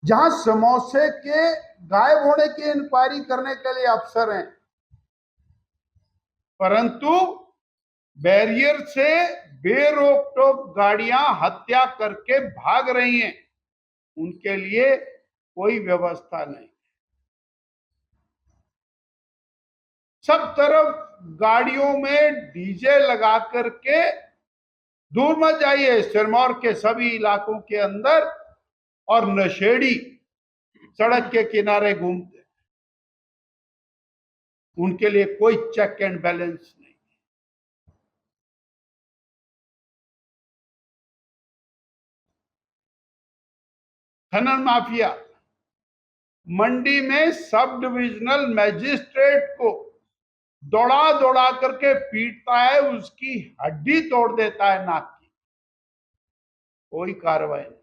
जहां समोसे के गायब होने की इंक्वायरी करने के लिए अफसर हैं, परंतु बैरियर से बेरोक टोक गाड़ियां हत्या करके भाग रही हैं, उनके लिए कोई व्यवस्था नहीं। सब तरफ गाड़ियों में डीजे लगा करके, दूर मत जाइए, सिरमौर के सभी इलाकों के अंदर और नशेड़ी सड़क के किनारे घूमते, उनके लिए कोई चेक एंड बैलेंस नहीं। खनन माफिया मंडी में सब डिविजनल मैजिस्ट्रेट को दौड़ा दौड़ा करके पीटता है, उसकी हड्डी तोड़ देता है नाक की, कोई कार्रवाई नहीं।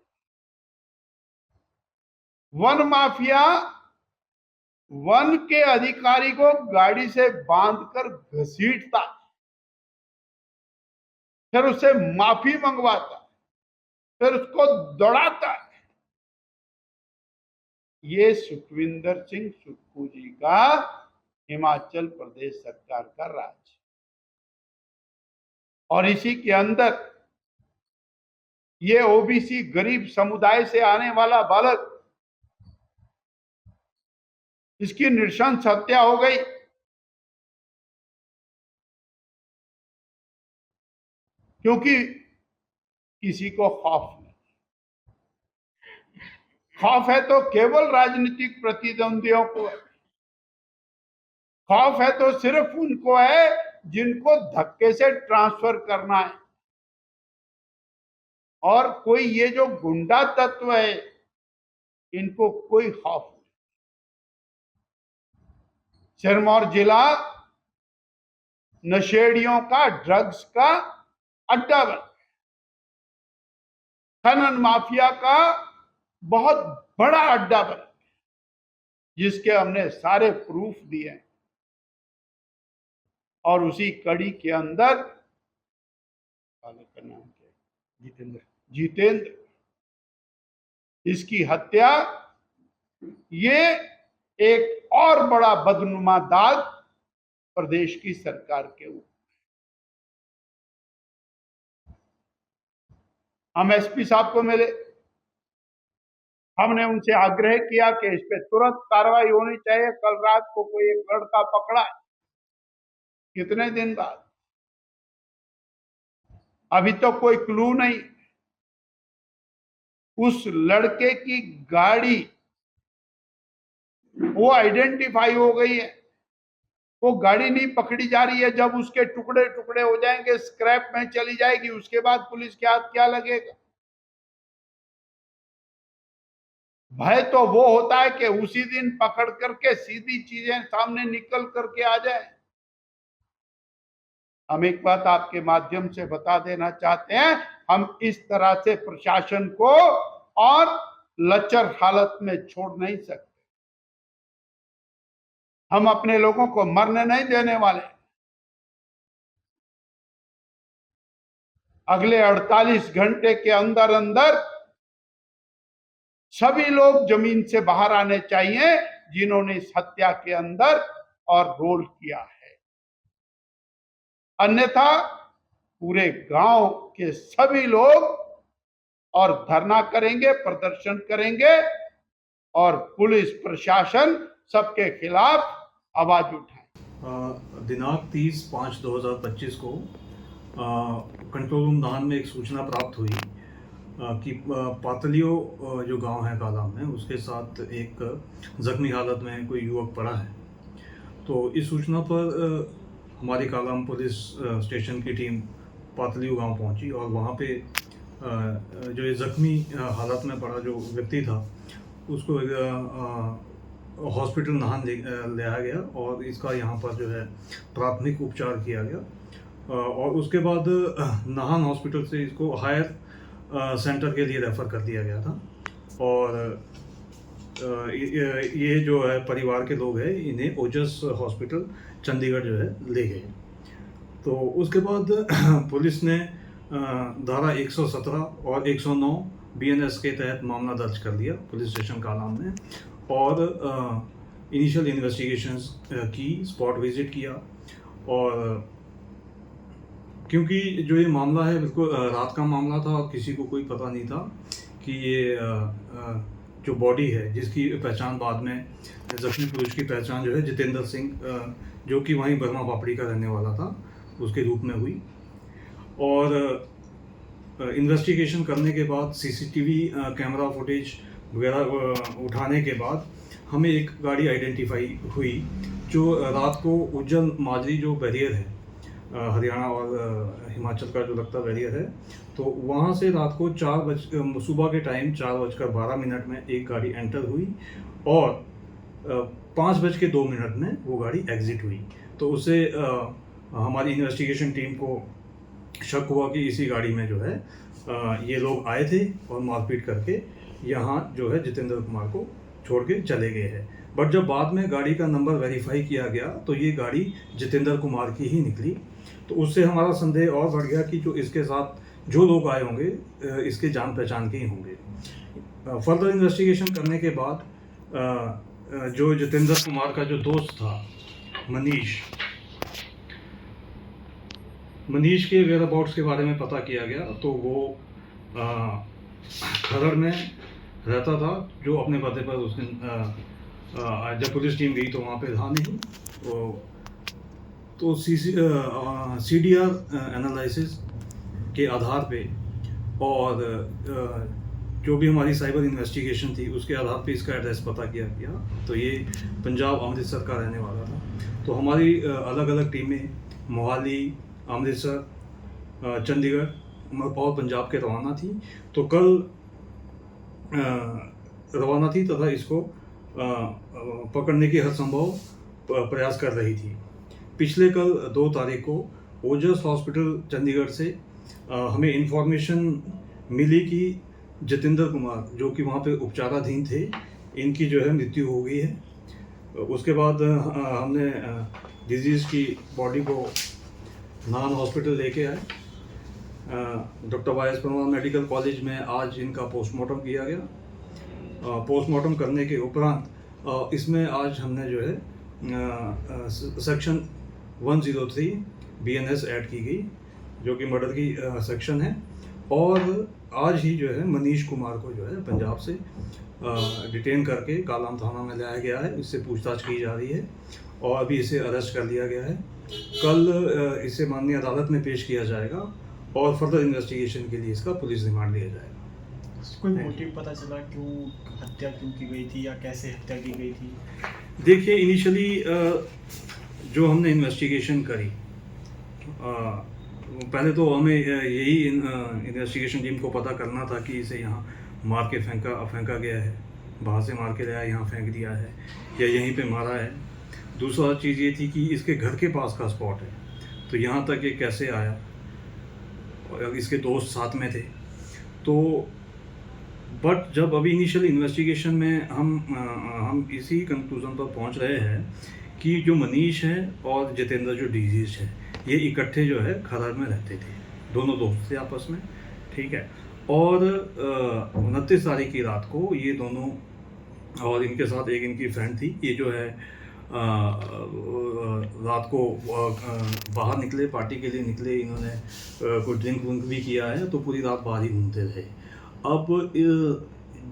वन माफिया वन के अधिकारी को गाड़ी से बांधकर घसीटता, फिर उससे माफी मंगवाता, फिर उसको दौड़ाता है। ये सुखविंदर सिंह सुक्खू जी का हिमाचल प्रदेश सरकार का राज, और इसी के अंदर ये ओबीसी गरीब समुदाय से आने वाला बालक, इसकी नृशंस हत्या हो गई। क्योंकि किसी को खौफ नहीं। खौफ है तो केवल राजनीतिक प्रतिद्वंदियों को है। खौफ है तो सिर्फ उनको है जिनको धक्के से ट्रांसफर करना है। और कोई ये जो गुंडा तत्व है, इनको कोई खौफ नहीं। सिरमौर जिला नशेड़ियों का, ड्रग्स का अड्डा बन, खनन माफिया का बहुत बड़ा अड्डा बन, जिसके हमने सारे प्रूफ दिए हैं। और उसी कड़ी के अंदर का नाम क्या? जितेंद्र, इसकी हत्या, ये एक और बड़ा बदनुमा दाग प्रदेश की सरकार के ऊपर। हम एसपी साहब को मिले, हमने उनसे आग्रह किया कि इस पे तुरंत कार्रवाई होनी चाहिए। कल रात को कोई एक लड़का पकड़ा, कितने दिन बाद, अभी तो कोई क्लू नहीं। उस लड़के की गाड़ी वो आइडेंटिफाई हो गई है, वो गाड़ी नहीं पकड़ी जा रही है। जब उसके टुकड़े टुकड़े हो जाएंगे, स्क्रैप में चली जाएगी, उसके बाद पुलिस के हाथ क्या लगेगा? भय तो वो होता है कि उसी दिन पकड़ करके सीधी चीजें सामने निकल करके आ जाए। हम एक बात आपके माध्यम से बता देना चाहते हैं, हम इस तरह से प्रशासन को और लचर हालत में छोड़ नहीं सकते। हम अपने लोगों को मरने नहीं देने वाले। अगले 48 घंटे के अंदर अंदर सभी लोग जमीन से बाहर आने चाहिए जिन्होंने इस हत्या के अंदर और रोल किया है। अन्यथा पूरे गांव के सभी लोग और धरना करेंगे, प्रदर्शन करेंगे, और पुलिस प्रशासन सबके खिलाफ आवाज उठाए। दिनांक 30/5/2025 को कंट्रोल रूम नाहन में एक सूचना प्राप्त हुई कि पातलियो जो गांव है कालाम में, उसके साथ एक जख्मी हालत में कोई युवक पड़ा है। तो इस सूचना पर हमारी कालाम पुलिस स्टेशन की टीम पातलियो गांव पहुंची, और वहां पे जो ये जख्मी हालत में पड़ा जो व्यक्ति था, उसको हॉस्पिटल नाहन ले आया गया, और इसका यहाँ पर जो है प्राथमिक उपचार किया गया। और उसके बाद नाहन हॉस्पिटल से इसको हायर सेंटर के लिए रेफ़र कर दिया गया था। और ये जो है परिवार के लोग हैं, इन्हें ओजस हॉस्पिटल चंडीगढ़ जो है ले गए। तो उसके बाद पुलिस ने धारा 117 और 109 बीएनएस के तहत मामला दर्ज कर लिया पुलिस स्टेशन कालाम में और इनिशियल इन्वेस्टिगेशंस की, स्पॉट विजिट किया। और क्योंकि जो ये मामला है बिल्कुल रात का मामला था और किसी को कोई पता नहीं था कि ये जो बॉडी है जिसकी पहचान बाद में जख्मी पुरुष की पहचान जो है जितेंद्र सिंह जो कि वहीं बर्मा पापड़ी का रहने वाला था उसके रूप में हुई। और इन्वेस्टिगेशन करने के बाद सीसीटीवी कैमरा फुटेज वगैरह उठाने के बाद हमें एक गाड़ी आइडेंटिफाई हुई जो रात को उज्जैन माजरी जो बैरियर है हरियाणा और हिमाचल का जो लगता बैरियर है, तो वहाँ से रात को सुबह के टाइम 4:12 में एक गाड़ी एंटर हुई और 5:02 में वो गाड़ी एग्जिट हुई। तो उससे हमारी इन्वेस्टिगेशन टीम को शक हुआ कि इसी गाड़ी में जो है ये लोग आए थे और मारपीट करके यहाँ जो है जितेंद्र कुमार को छोड़ के चले गए हैं। बट जब बाद में गाड़ी का नंबर वेरीफाई किया गया तो ये गाड़ी जितेंद्र कुमार की ही निकली। तो उससे हमारा संदेह और बढ़ गया कि जो इसके साथ जो लोग आए होंगे इसके जान पहचान के ही होंगे। फर्दर इन्वेस्टिगेशन करने के बाद जो जितेंद्र कुमार का जो दोस्त था मनीष के वेयर अबाउट्स के बारे में पता किया गया। तो वो खरड़ में रहता था, जो अपने पते पर उसने जब पुलिस टीम गई तो वहाँ पे था नहीं। तो CDR एनालिसिस के आधार पे और जो भी हमारी साइबर इन्वेस्टिगेशन थी उसके आधार पे इसका एड्रेस पता किया गया। तो ये पंजाब अमृतसर का रहने वाला था। तो हमारी अलग अलग टीमें मोहाली, अमृतसर, चंडीगढ़ और पंजाब के रवाना थी। तो कल रवाना थी तथा इसको पकड़ने की हर संभव प्रयास कर रही थी। पिछले कल 2 तारीख को ओजस हॉस्पिटल चंडीगढ़ से हमें इन्फॉर्मेशन मिली कि जितेंद्र कुमार जो कि वहाँ पे उपचाराधीन थे, इनकी जो है मृत्यु हो गई है। उसके बाद हमने डिजीज़ की बॉडी को नान हॉस्पिटल लेके आए। Doctor YS Parmar medical college में आज इनका पोस्टमार्टम किया गया। पोस्टमार्टम करने के उपरांत इसमें आज हमने जो है सेक्शन 103 BNS ऐड की गई, जो कि मर्डर की सेक्शन है। और आज ही जो है मनीष कुमार को जो है पंजाब से डिटेन करके कालाम थाना में लाया गया है। इससे पूछताछ की जा रही है और अभी इसे अरेस्ट कर लिया गया है। कल इसे माननीय अदालत में पेश किया जाएगा और फर्दर इन्वेस्टिगेशन के लिए इसका पुलिस रिमांड लिया जाएगा। कोई मोटिव पता चला क्यों हत्या क्यों की गई थी या कैसे हत्या की गई थी? देखिए, इनिशियली जो हमने इन्वेस्टिगेशन करी, पहले तो हमें यही इन्वेस्टिगेशन टीम को पता करना था कि इसे यहाँ मार के फेंका गया है, बाहर से मार के लाया यहाँ फेंक दिया है या यहीं पे मारा है। दूसरा चीज़ ये थी कि इसके घर के पास का स्पॉट है, तो यहाँ तक ये कैसे आया और इसके दोस्त साथ में थे। तो बट जब अभी इनिशियल इन्वेस्टिगेशन में हम इसी कंक्लूजन पर पहुँच रहे हैं कि जो मनीष है और जितेंद्र जो डिजीज है, ये इकट्ठे जो है खरड़ में रहते थे, दोनों दोस्त थे आपस में, ठीक है। और 29 तारीख की रात को ये दोनों और इनके साथ एक इनकी फ्रेंड थी, ये जो है रात को बाहर निकले, पार्टी के लिए निकले। इन्होंने कुछ ड्रिंक विंक भी किया है, तो पूरी रात बाहर ही घूमते रहे। अब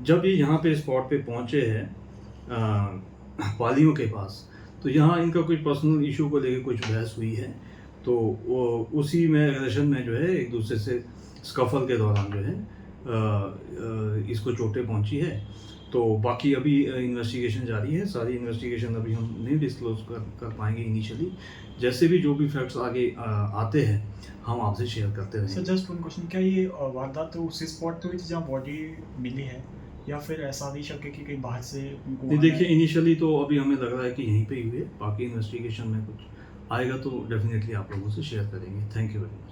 जब ये यहाँ पे स्पॉट पे पहुँचे हैं पालियों के पास, तो यहाँ इनका कुछ पर्सनल इशू को लेकर कुछ बहस हुई है। तो उसी में एग्रेशन में जो है एक दूसरे से स्कफल के दौरान जो है इसको चोटें पहुँची है। तो बाकी अभी इन्वेस्टिगेशन जारी है। सारी इन्वेस्टिगेशन अभी हम नहीं डिस्क्लोज कर पाएंगे इनिशियली। जैसे भी जो भी फैक्ट्स आगे आते हैं हम आपसे शेयर करते रहेंगे। सर जस्ट वन क्वेश्चन, क्या ये वारदात तो उसी स्पॉट पे हुई थी जहाँ बॉडी मिली है या फिर ऐसा भी शक है कि कहीं बाहर से उनको? देखिए, इनिशियली तो अभी हमें लग रहा है कि यहीं पे ही हुए। बाकी इन्वेस्टिगेशन में कुछ आएगा तो डेफिनेटली आप लोगों से शेयर करेंगे। Thank you very much.